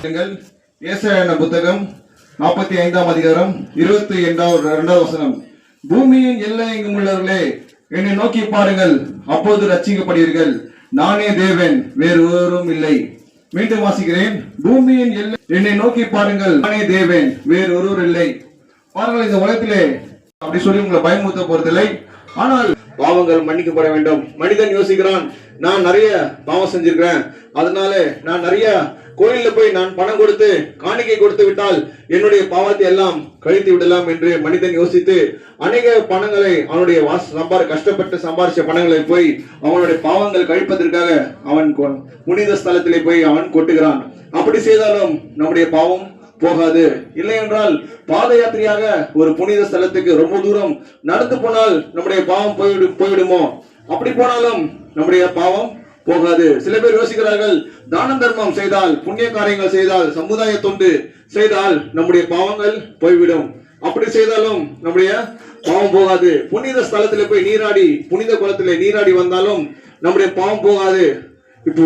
ஏசாயா புத்தகம் 45ஆம் அதிகாரம் 22வது வசனம். பூமியின் எல்லை எங்கும் உள்ளவர்களே, என்னை நோக்கி பாருங்கள், அப்போது ரட்சிக்கப்படுவீர்கள். நானே தேவன், வேறு ஒருவரும் இல்லை. மீண்டும் வாசிக்கிறேன். பூமியின் எல்லை என்னை நோக்கி பாருங்கள், நானே தேவன், வேறு ஒருவர் இல்லை. பாருங்கள், இந்த உலகத்திலே அப்படி சொல்லி உங்களை பயமுறுத்த போறதில்லை. ஆனால் பாவங்கள் மன்னிக்கப்பட வேண்டும். மனிதன் யோசிக்கிறான், நான் நிறைய பாவம் செஞ்சிருக்கிறேன், அதனால நான் நிறைய கோயில்ல போய் நான் பணம் கொடுத்து காணிக்கை கொடுத்து விட்டால் என்னுடைய பாவத்தை எல்லாம் கழித்து விடலாம் என்று மனிதன் யோசித்து அநேக பணங்களை அவனுடைய கஷ்டப்பட்டு சம்பாதிச்ச பணங்களை போய் அவனுடைய பாவங்கள் கழிப்பதற்காக அவன் புனித ஸ்தலத்திலே போய் அவன் கொட்டுகிறான். அப்படி செய்தாலும் நம்முடைய பாவம் போகாது. இல்லை என்றால் பாத யாத்திரையாக ஒரு புனித ஸ்தலத்துக்கு ரொம்ப தூரம் நடந்து போனால் நம்முடைய பாவம் போய்விடுமோ? அப்படி போனாலும் நம்முடைய பாவம் போகாது. சில பேர் யோசிக்கிறார்கள், தான தர்மம் செய்தால், புண்ணிய காரியங்கள் செய்தால், சமுதாய தொண்டு செய்தால் நம்முடைய பாவங்கள் போய்விடும். அப்படி செய்தாலும் நம்முடைய பாவம் போகாது. புனித ஸ்தலத்திலே போய் நீராடி, புனித குளத்திலே நீராடி வந்தாலும் நம்முடைய பாவம் போகாது. இப்போ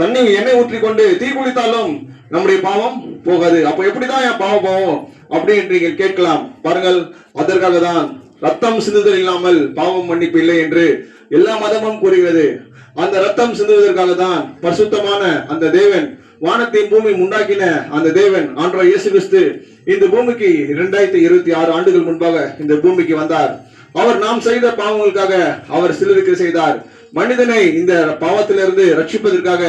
தண்ணி எண்ணெய் ஊற்றி கொண்டு தீ குளித்தாலும் நம்முடைய பாவம் போகாது. அப்ப எப்படிதான் என் பாவம் போவோம் அப்படி என்று நீங்கள் கேட்கலாம். பாருங்கள், அதற்காக தான் ரத்தம் சிந்துதல் இல்லாமல் பாவம் மன்னிப்பு இல்லை என்று எல்லா மதமும் கூறுகிறது. அந்த ரத்தம் சிந்துவதற்காக தான் பரிசுத்தமான அந்த தேவன், வானத்தையும் பூமி உண்டாக்கின அந்த தேவன் ஆண்டவர் இயேசு கிறிஸ்து இந்த பூமிக்கு 2026 ஆண்டுகள் முன்பாக இந்த பூமிக்கு வந்தார். அவர் நாம் செய்த பாவங்களுக்காக அவர் சிலுவைக்கு செய்தார். மனிதனை இந்த பாவத்திலிருந்து ரட்சிப்பதற்காக,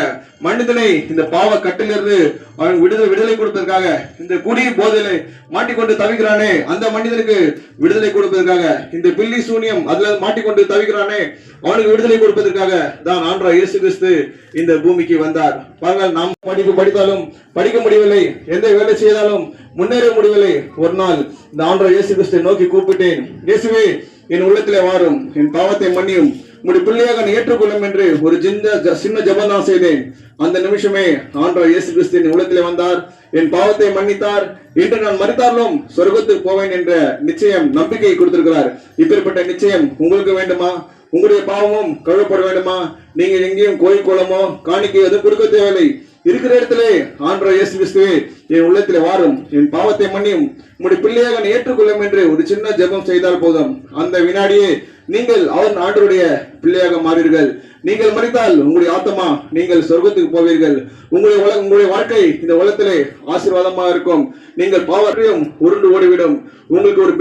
மனிதனை இந்த பாவ கட்டிலிருந்து அவன் விடுதலை கொடுப்பதற்காக, இந்த குடி போதையில மாட்டிக்கொண்டு தவிக்கிறானே அந்த மனிதனுக்கு விடுதலை கொடுப்பதற்காக, இந்த பில்லி சூனியம் அதுல மாட்டிக்கொண்டு தவிக்கிறானே அவனுக்கு விடுதலை கொடுப்பதற்காக தான் ஆண்டவர் இயேசு கிறிஸ்து இந்த பூமிக்கு வந்தார். பாருங்கள், நாம் படித்தாலும் படிக்க முடியவில்லை, எந்த வேலை செய்தாலும் முன்னேற முடியவில்லை. ஒரு நாள் இந்த ஆண்டவர் இயேசு கிறிஸ்துவை நோக்கி கூப்பிட்டேன், இயேசுவே என் உள்ளத்திலே வாரும், என் பாவத்தை மன்னியும், உங்களுடைய பிள்ளையாக ஏற்றுக்கொள்ளும் என்று ஒரு சின்ன ஜெபம் தான் செய்தேன். அந்த நிமிஷமே ஆண்டவர் இயேசு கிறிஸ்து என் உள்ளத்திலே வந்தார், என் பாவத்தை மன்னித்தார். இன்று நான் மரித்தாலும் சொர்க்கத்துக்கு போவேன் என்ற நிச்சயம், நம்பிக்கை கொடுத்திருக்கிறார். இப்பேற்பட்ட நிச்சயம் உங்களுக்கு வேண்டுமா? உங்களுடைய பாவமும் கழுவப்பட வேண்டுமா? நீங்க எங்கேயும் கோயில் குளமோ காணிக்கை எதுவும் கொடுக்க தேவையில்லை. இருக்கிற இடத்திலே ஆண்டவர் இயேசு கிறிஸ்துவே என் உள்ளத்திலே வாரும், என் பாவத்தை மன்னியும், உங்களுடைய பிள்ளையாக ஏற்றுக்கொள்ளும் என்று ஒரு சின்ன ஜெபம் செய்தால் போதும். அந்த வினாடியே நீங்கள் அவர் ஆண்டவருடைய பிள்ளையாக மாறீர்கள். நீங்கள் மரித்தால் உங்களுடைய ஆத்மா நீங்கள் சொர்க்கத்துக்கு போவீர்கள். உங்களுடைய வாழ்க்கை இந்த உலகத்திலே ஆசீர்வாதமாக இருக்கும். நீங்கள் பாவத்தையும் உருண்டு ஓடிவிடும். உங்களுக்கு ஒரு